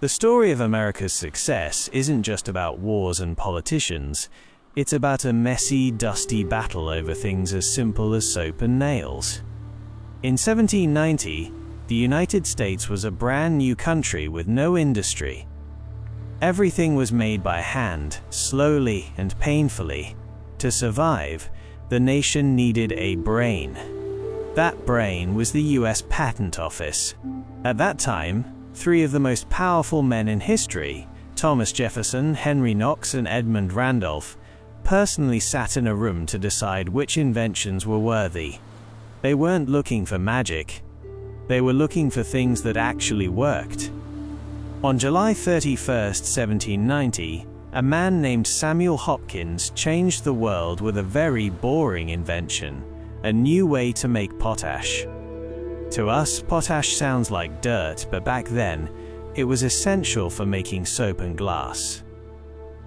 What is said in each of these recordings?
The story of America's success isn't just about wars and politicians. It's about a messy, dusty battle over things as simple as soap and nails. In 1790, the United States was a brand new country with no industry. Everything was made by hand, slowly and painfully. To survive, the nation needed a brain. That brain was the US Patent Office. At that time, three of the most powerful men in history, Thomas Jefferson, Henry Knox, and Edmund Randolph, personally sat in a room to decide which inventions were worthy. They weren't looking for magic. They were looking for things that actually worked. On July 31, 1790, a man named Samuel Hopkins changed the world with a very boring invention, a new way to make potash. To us, potash sounds like dirt, but back then, it was essential for making soap and glass.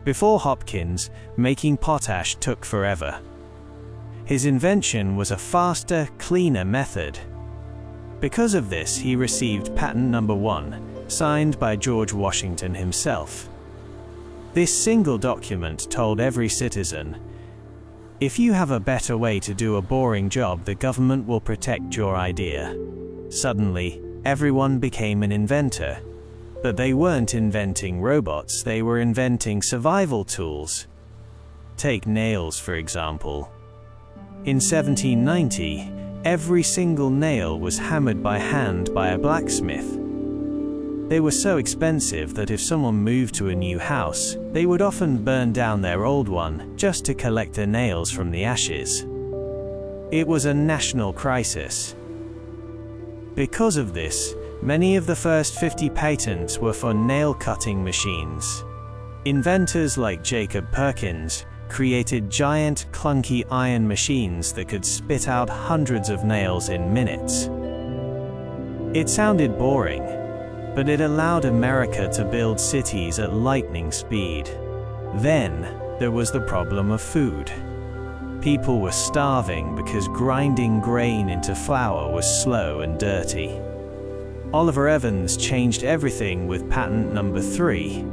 Before Hopkins, making potash took forever. His invention was a faster, cleaner method. Because of this, he received patent number 1, signed by George Washington himself. This single document told every citizen, "If you have a better way to do a boring job, the government will protect your idea." Suddenly, everyone became an inventor. But they weren't inventing robots, they were inventing survival tools. Take nails, for example. In 1790, every single nail was hammered by hand by a blacksmith. They were so expensive that if someone moved to a new house, they would often burn down their old one just to collect the nails from the ashes. It was a national crisis. Because of this, many of the first 50 patents were for nail-cutting machines. Inventors like Jacob Perkins created giant, clunky iron machines that could spit out hundreds of nails in minutes. It sounded boring, but it allowed America to build cities at lightning speed. Then, there was the problem of food. People were starving because grinding grain into flour was slow and dirty. Oliver Evans changed everything with patent number 3.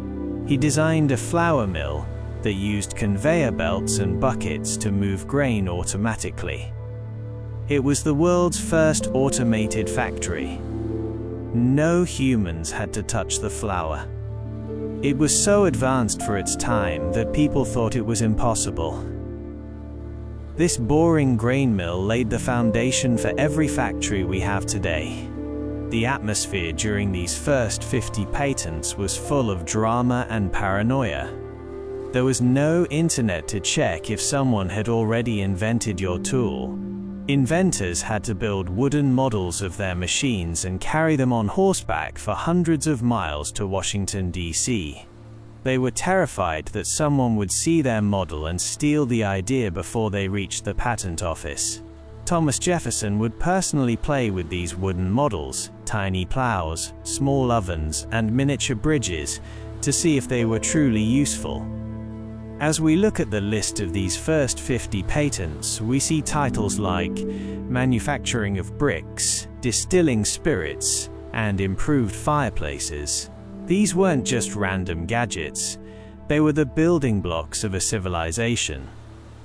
He designed a flour mill that used conveyor belts and buckets to move grain automatically. It was the world's first automated factory. No humans had to touch the flour. It was so advanced for its time that people thought it was impossible. This boring grain mill laid the foundation for every factory we have today. The atmosphere during these first 50 patents was full of drama and paranoia. There was no internet to check if someone had already invented your tool. Inventors had to build wooden models of their machines and carry them on horseback for hundreds of miles to Washington, D.C. They were terrified that someone would see their model and steal the idea before they reached the patent office. Thomas Jefferson would personally play with these wooden models, tiny plows, small ovens, and miniature bridges to see if they were truly useful. As we look at the list of these first 50 patents, we see titles like manufacturing of bricks, distilling spirits, and improved fireplaces. These weren't just random gadgets, they were the building blocks of a civilization.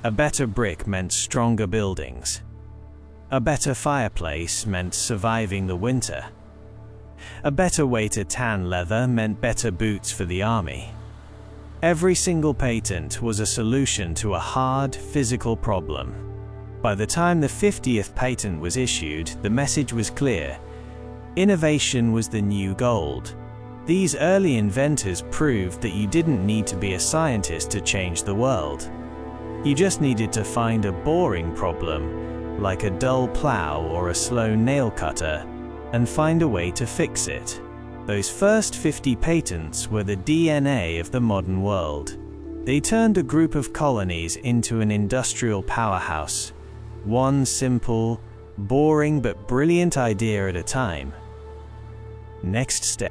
A better brick meant stronger buildings. A better fireplace meant surviving the winter. A better way to tan leather meant better boots for the army. Every single patent was a solution to a hard, physical problem. By the time the 50th patent was issued, the message was clear. Innovation was the new gold. These early inventors proved that you didn't need to be a scientist to change the world. You just needed to find a boring problem, like a dull plow or a slow nail cutter, and find a way to fix it. Those first 50 patents were the DNA of the modern world. They turned a group of colonies into an industrial powerhouse, one simple, boring but brilliant idea at a time. Next step.